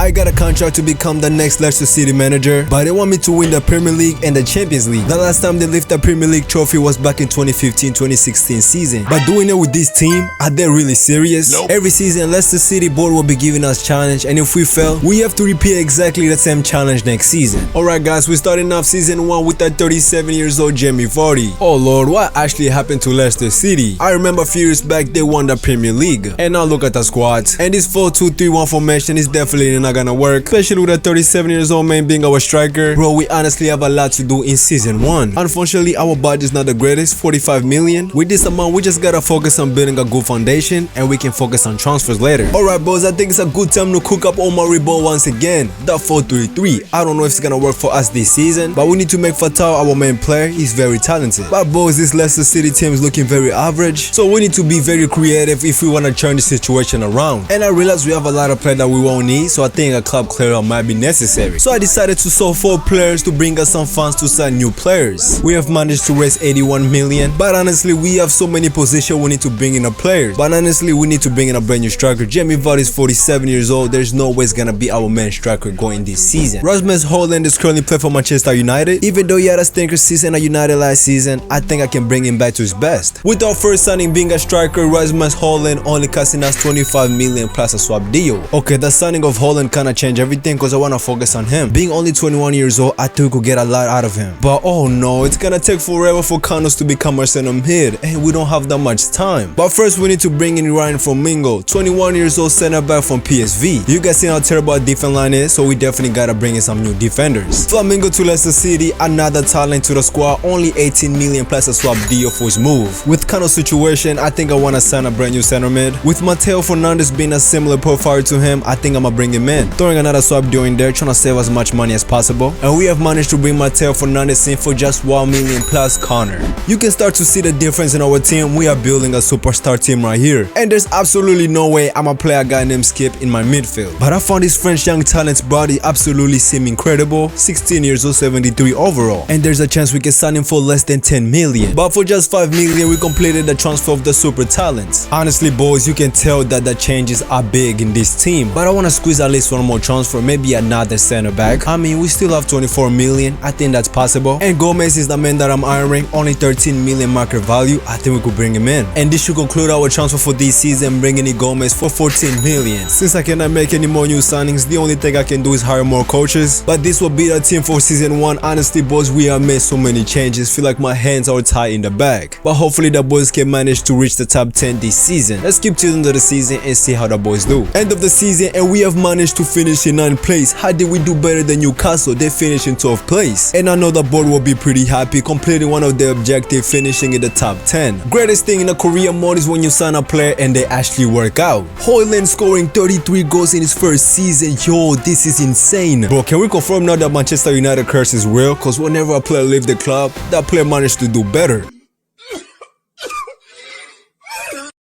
I got a contract to become the next Leicester City manager, but they want me to win the Premier League and the Champions League. The last time they lifted the Premier League trophy was back in 2015-2016 season. But doing it with this team, are they really serious? Nope. Every season, Leicester City board will be giving us challenge, and if we fail, we have to repeat exactly the same challenge next season. Alright guys, we're starting off season 1 with that 37 years old Jamie Vardy. Oh lord, what actually happened to Leicester City? I remember a few years back they won the Premier League, and now look at the squad. And this 4-2-3-1 formation is definitely not gonna work, especially with a 37 years old man being our striker. Bro, we honestly have a lot to do in season 1. Unfortunately, our budget is not the greatest, 45 million. With this amount, we just gotta focus on building a good foundation, and we can focus on transfers later. Alright boys, I think it's a good time to cook up Omar Ball once again. The 4-3-3. I don't know if it's gonna work for us this season, but we need to make Fatal our main player. He's very talented. But boys, this Leicester City team is looking very average, so we need to be very creative if we wanna turn the situation around. And I realize we have a lot of players that we won't need, so I think a club clear-out might be necessary. So I decided to sell 4 players to bring us some funds to sign new players. We have managed to raise 81 million, but honestly we have so many positions we need to bring in a players. But honestly we need to bring in a brand new striker. Jamie Vardy is 47 years old. There's no way it's gonna be our main striker going this season. Rasmus Højlund is currently playing for Manchester United. Even though he had a stinker season at United last season, I think I can bring him back to his best. With our first signing being a striker, Rasmus Højlund only costing us 25 million plus a swap deal. Okay, the signing of Højlund kinda changed everything because I wanna focus on him. Being only 21 years old, I think we could get a lot out of him. But oh no, it's gonna take forever for Carlos to become our center mid, and we don't have that much time. But first we need to bring in Ryan Flamingo, 21 years old center back from PSV. You guys see how terrible our defense line is, so we definitely gotta bring in some new defenders. Flamingo to Leicester City, another talent to the squad, only 18 million plus a swap deal for his move. With Carlos' situation, I think I wanna sign a brand new center mid. With Mateo Fernandes being a similar profile to him, I think I'ma bring him in. Throwing another swap deal in there, trying to save as much money as possible. And we have managed to bring Mateo Fernandes in for just 1 million plus corner. You can start to see the difference in our team. We are building a superstar team right here. And there's absolutely no way I'ma play a guy named Skip in my midfield. But I found this French young talent's body absolutely seem incredible. 16 years old, 73 overall. And there's a chance we can sign him for less than 10 million. But for just 5 million, we completed the transfer of the super talents. Honestly boys, you can tell that the changes are big in this team. But I wanna squeeze at least one more transfer, maybe another center back. I mean, we still have 24 million. I think that's possible. And Gomez is the man that I'm hiring, only 13 million market value. I think we could bring him in. And this should conclude our transfer for this season, bringing in Gomez for 14 million. Since I cannot make any more new signings, the only thing I can do is hire more coaches. But this will be the team for season 1. Honestly boys, we have made so many changes, feel like my hands are tied in the bag. But hopefully the boys can manage to reach the top 10 this season. Let's keep till the end of the season and see how the boys do. End of the season and we have managed to finish in 9th place. How did we do better than Newcastle? They finished in 12th place. And I know the board will be pretty happy completing one of their objectives, finishing in the top 10. Greatest thing in the career mode is when you sign a player and they actually work out. Højlund scoring 33 goals in his first season. Yo, this is insane. Bro, can we confirm now that Manchester United curse is real? Because whenever a player leaves the club, that player managed to do better.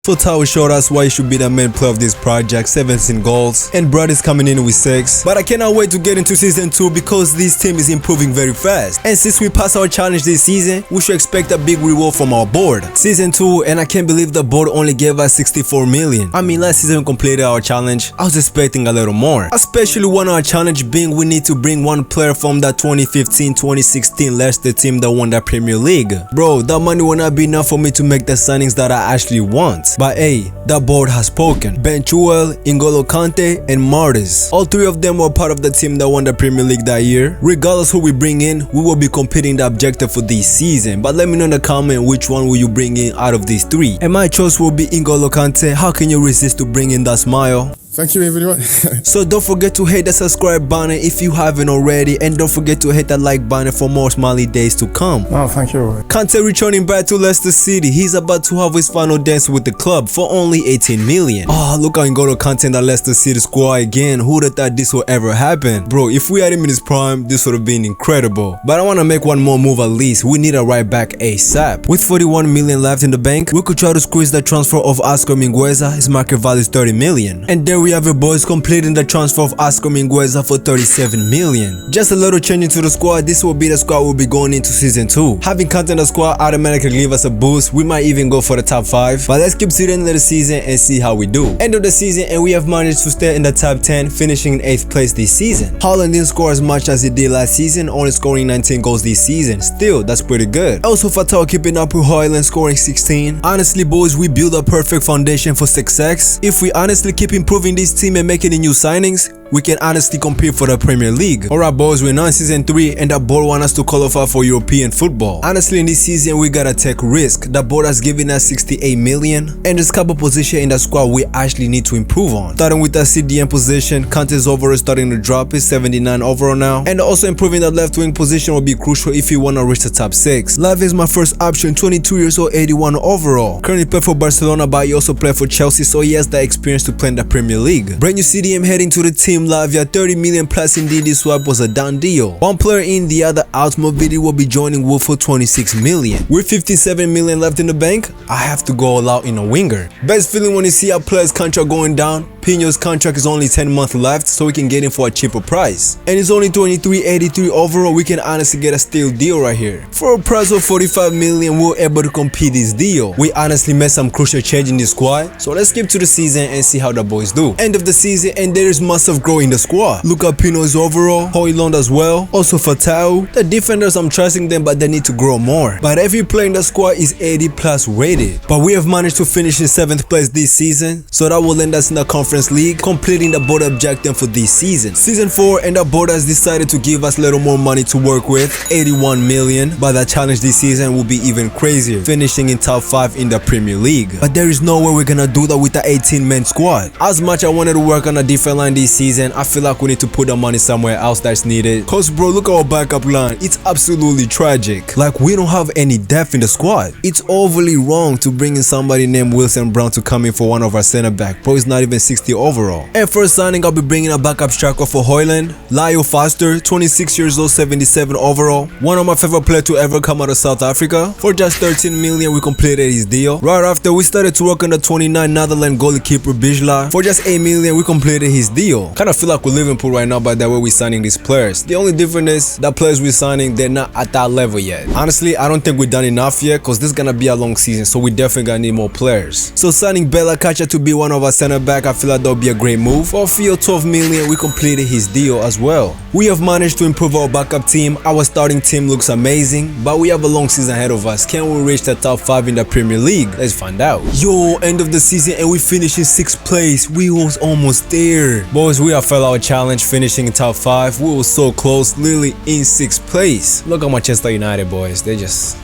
So Tao showed us why he should be the main player of this project, 17 goals, and Brad is coming in with 6. But I cannot wait to get into season 2 because this team is improving very fast. And since we passed our challenge this season, we should expect a big reward from our board. Season 2, and I can't believe the board only gave us 64 million. I mean, last season we completed our challenge. I was expecting a little more. Especially when our challenge being we need to bring one player from the 2015-2016 Leicester team that won the Premier League. Bro, that money will not be enough for me to make the signings that I actually want. But hey, the board has spoken. Ben Chilwell, N'Golo Kante, and Martis. All 3 of them were part of the team that won the Premier League that year. Regardless who we bring in, we will be competing the objective for this season. But let me know in the comment which one will you bring in out of these 3. And my choice will be N'Golo Kante. How can you resist to bring in that smile? Thank you everyone. So don't forget to hit the subscribe button if you haven't already, and don't forget to hit that like button for more smiley days to come. Oh, thank you. Kante returning back to Leicester City. He's about to have his final dance with the club for only 18 million. Oh, look how N'Golo Kante in the Leicester City squad again. Who'd have thought this would ever happen? Bro, if we had him in his prime, this would have been incredible. But I want to make one more move at least. We need a right back ASAP. With 41 million left in the bank, we could try to squeeze the transfer of Oscar Mingueza. His market value is 30 million. And there we have it, boys, completing the transfer of Oscar Mingueza for 37 million. Just a little change into the squad. This will be the squad we'll be going into season 2. Having content in the squad automatically give us a boost. We might even go for the top 5. But let's keep to the end of the season and see how we do. End of the season and we have managed to stay in the top 10, finishing in 8th place this season. Haaland didn't score as much as he did last season, only scoring 19 goals this season. Still, that's pretty good. Also, Fatal keeping up with Højlund, scoring 16. Honestly, boys, we build a perfect foundation for success. If we honestly keep improving this team and making the new signings, we can honestly compete for the Premier League. Alright, boys, we're now in season 3 and the board wants us to qualify for European football. Honestly, in this season we gotta take risk. The board has given us 68 million and there's a couple position in the squad we actually need to improve on. Starting with the CDM position, Kante's overall is starting to drop. It's 79 overall now, and also improving the left wing position will be crucial if you want to reach the top 6. Lav is my first option, 22 years old, 81 overall. Currently play for Barcelona, but he also played for Chelsea, so he has the experience to play in the Premier League. Brand new CDM heading to the team. Lavia, 30 million plus. Indeed, this swap was a done deal. One player in, the other out. Mobility will be joining Wolf for 26 million. With 57 million left in the bank, I have to go all out in a winger. Best feeling when you see a player's contract going down. Pino's contract is only 10 months left, so we can get him for a cheaper price. And it's only 23.83 overall. We can honestly get a steal deal right here. For a price of 45 million, we're able to complete this deal. We honestly made some crucial change in the squad, so let's skip to the season and see how the boys do. End of the season and there is massive growth in the squad. Look at Pino's overall, Højlund as well, also Fatal. The defenders, I'm trusting them, but they need to grow more. But every player in the squad is 80 plus rated. But we have managed to finish in 7th place this season, so that will end us in the Conference League, completing the board objective for this season. Season 4 and the board has decided to give us a little more money to work with, 81 million, but the challenge this season will be even crazier, finishing in top 5 in the Premier League. But there is no way we're gonna do that with the 18-man squad. As much I wanted to work on a different line this season, I feel like we need to put the money somewhere else that's needed. Cause bro, look at our backup line, it's absolutely tragic. Like, we don't have any depth in the squad. It's overly wrong to bring in somebody named Wilson Brown to come in for one of our center back. Bro, he's not even 60 overall. And first signing, I'll be bringing a backup striker for Højlund, Lyle Foster, 26 years old, 77 overall. One of my favorite players to ever come out of South Africa. For just 13 million, we completed his deal. Right after, we started to work on the 29 Netherlands goalkeeper Bijla. For just 8 million, we completed his deal. Kind of feel like we're Liverpool right now by the way we're signing these players. The only difference is the players we're signing, they're not at that level yet. Honestly, I don't think we've done enough yet, because this is gonna be a long season, so we definitely gonna need more players. So signing Bella Kacha to be one of our center back, I feel like that'll be a great move. For a fee of 12 million, we completed his deal as well. We have managed to improve our backup team. Our starting team looks amazing, but we have a long season ahead of us. Can we reach the top 5 in the Premier League? Let's find out. Yo, end of the season and we finished in 6th place. We was almost there. Boys, we have failed our challenge, finishing in top 5. We were so close, literally in 6th place. Look at Manchester United, boys. They just...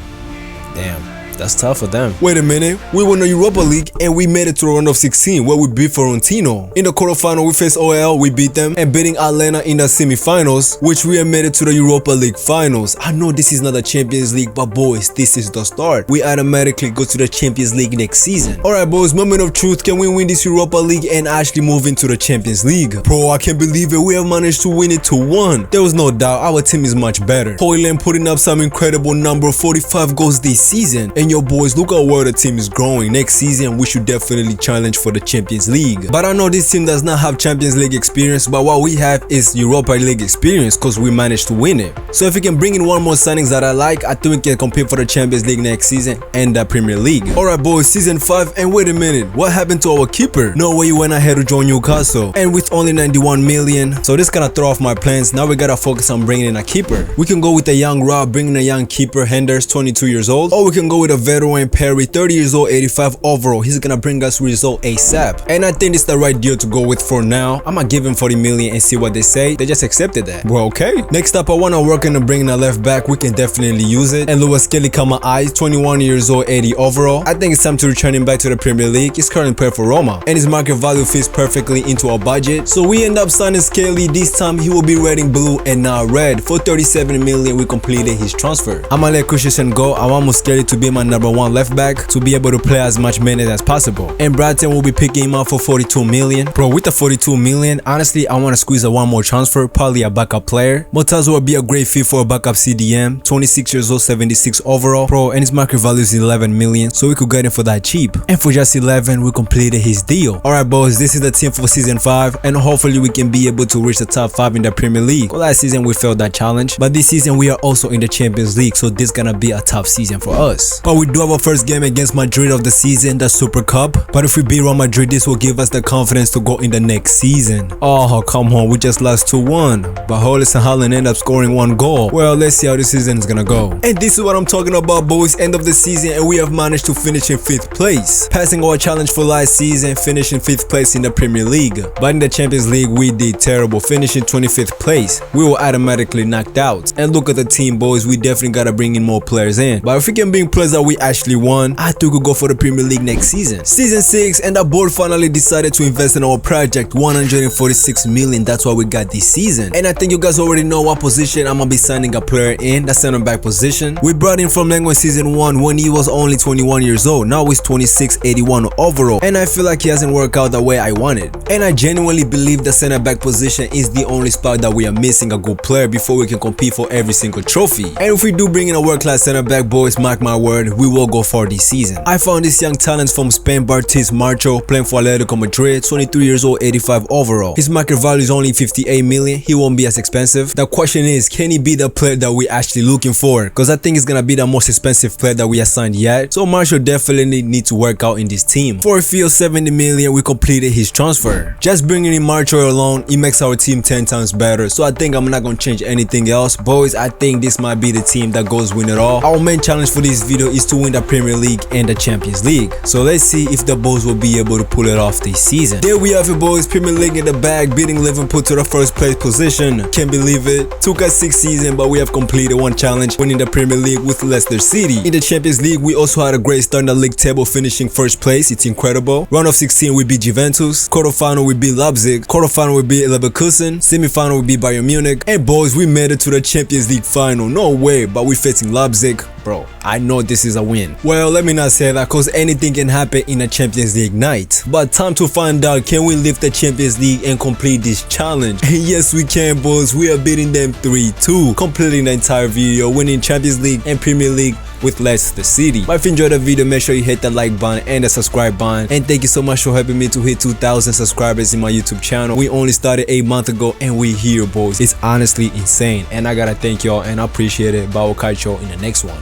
damn. That's tough for them. Wait a minute, we won the Europa League and we made it to the round of 16 where we beat Florentino. In the quarterfinal we faced OL, we beat them, and beating Atlanta in the semi-finals, which we have made it to the Europa League finals. I know this is not the Champions League, but boys, this is the start. We automatically go to the Champions League next season. Alright boys, moment of truth, can we win this Europa League and actually move into the Champions League? Bro, I can't believe it, we have managed to win it 2-1. There was no doubt, our team is much better. Højlund putting up some incredible number, 45 goals this season. And yo boys, look at where the team is growing. Next season we should definitely challenge for the Champions League. But I know this team does not have Champions League experience, but what we have is Europa League experience because we managed to win it. So if we can bring in one more signings that I like, I think we can compete for the Champions League next season and the Premier League. Alright boys, season 5, and wait a minute, what happened to our keeper? No way, he went ahead to join Newcastle, and with only 91 million, so this gonna throw off my plans. Now we gotta focus on bringing in a keeper. We can go with a young Rob, bringing a young keeper, Henders, 22 years old, or we can go with a veteran Perry, 30 years old, 85 overall. He's gonna bring us result ASAP, and I think it's the right deal to go with for now. I'm gonna give him 40 million and see what they say. They just accepted that. Well, okay. Next up, I wanna work on bringing a left back. We can definitely use it. And Lewis Kelly Kama Eyes, 21 years old, 80 overall. I think it's time to return him back to the Premier League. He's currently playing for Roma, and his market value fits perfectly into our budget. So we end up signing Skelly. This time he will be red in blue and not red. For 37 million, we completed his transfer. I'm gonna let Christensen go. I want Skelly to be my my #1 left back to be able to play as much minutes as possible. And Brighton will be picking him up for 42 million. Bro, with the 42 million, honestly, I want to squeeze one more transfer, probably a backup player. Motazzo would be a great fit for a backup CDM, 26 years old, 76 overall, bro, and his market value is 11 million, so we could get him for that cheap. And for just 11, we completed his deal. Alright boys, this is the team for season 5, and hopefully we can be able to reach the top 5 in the Premier League. Well, last season we failed that challenge, but this season we are also in the Champions League, so this gonna be a tough season for us. But we do have our first game against Madrid of the season, the Super Cup. But if we beat Real Madrid, this will give us the confidence to go in the next season. Oh, come on, we just lost 2-1, but Hollis and Haaland end up scoring 1 goal. Well, let's see how this season is gonna go. And this is what I'm talking about, boys. End of the season, and we have managed to finish in 5th place, passing our challenge for last season, finishing 5th place in the Premier League. But in the Champions League, we did terrible, finishing 25th place. We were automatically knocked out. And look at the team, boys. We definitely gotta bring in more players in. But if we can bring players that we actually won, I think we could go for the Premier League next season. Season 6, and the board finally decided to invest in our project, 146 million. That's what we got this season. And I think you guys already know what position I'm gonna be signing a player in, the center back position. We brought in from Lengo in season 1 when he was only 21 years old. Now he's 26, 81 overall. And I feel like he hasn't worked out the way I wanted. And I genuinely believe the center back position is the only spot that we are missing a good player before we can compete for every single trophy. And if we do bring in a world-class center back, boys, mark my word, we will go far this season. I found this young talent from Spain, Bartis Marcho, playing for Atletico Madrid, 23 years old, 85 overall. His market value is only 58 million. He won't be as expensive. The question is, can he be the player that we're actually looking for? Because I think he's gonna be the most expensive player that we assigned yet. So Marcho definitely needs to work out in this team. For a fee of 70 million, we completed his transfer. Just bringing in Marcho alone, it makes our team 10 times better. So I think I'm not gonna change anything else. Boys, I think this might be the team that goes win it all. Our main challenge for this video is to win the Premier League and the Champions League. So let's see if the boys will be able to pull it off this season. There we have it, boys. Premier League in the bag, beating Liverpool to the 1st place position. Can't believe it. Took us 6 seasons, but we have completed 1 challenge, winning the Premier League with Leicester City. In the Champions League, we also had a great start in the league table, finishing 1st place. It's incredible. Round of 16, we beat Juventus. Quarterfinal, we beat Leipzig. Quarterfinal, we beat Leverkusen. Semi-final, we beat Bayern Munich. And boys, we made it to the Champions League final. No way, but we're facing Leipzig. Bro, I know this is a win. Well, let me not say that, cause anything can happen in a Champions League night. But time to find out, can we lift the Champions League and complete this challenge? And yes, we can, boys. We are beating them 3-2, completing the entire video, winning Champions League and Premier League with Leicester City. But if you enjoyed the video, make sure you hit the like button and the subscribe button. And thank you so much for helping me to hit 2,000 subscribers in my YouTube channel. We only started 8 months ago and we're here, boys. It's honestly insane. And I gotta thank y'all and I appreciate it. But I will catch y'all in the next one.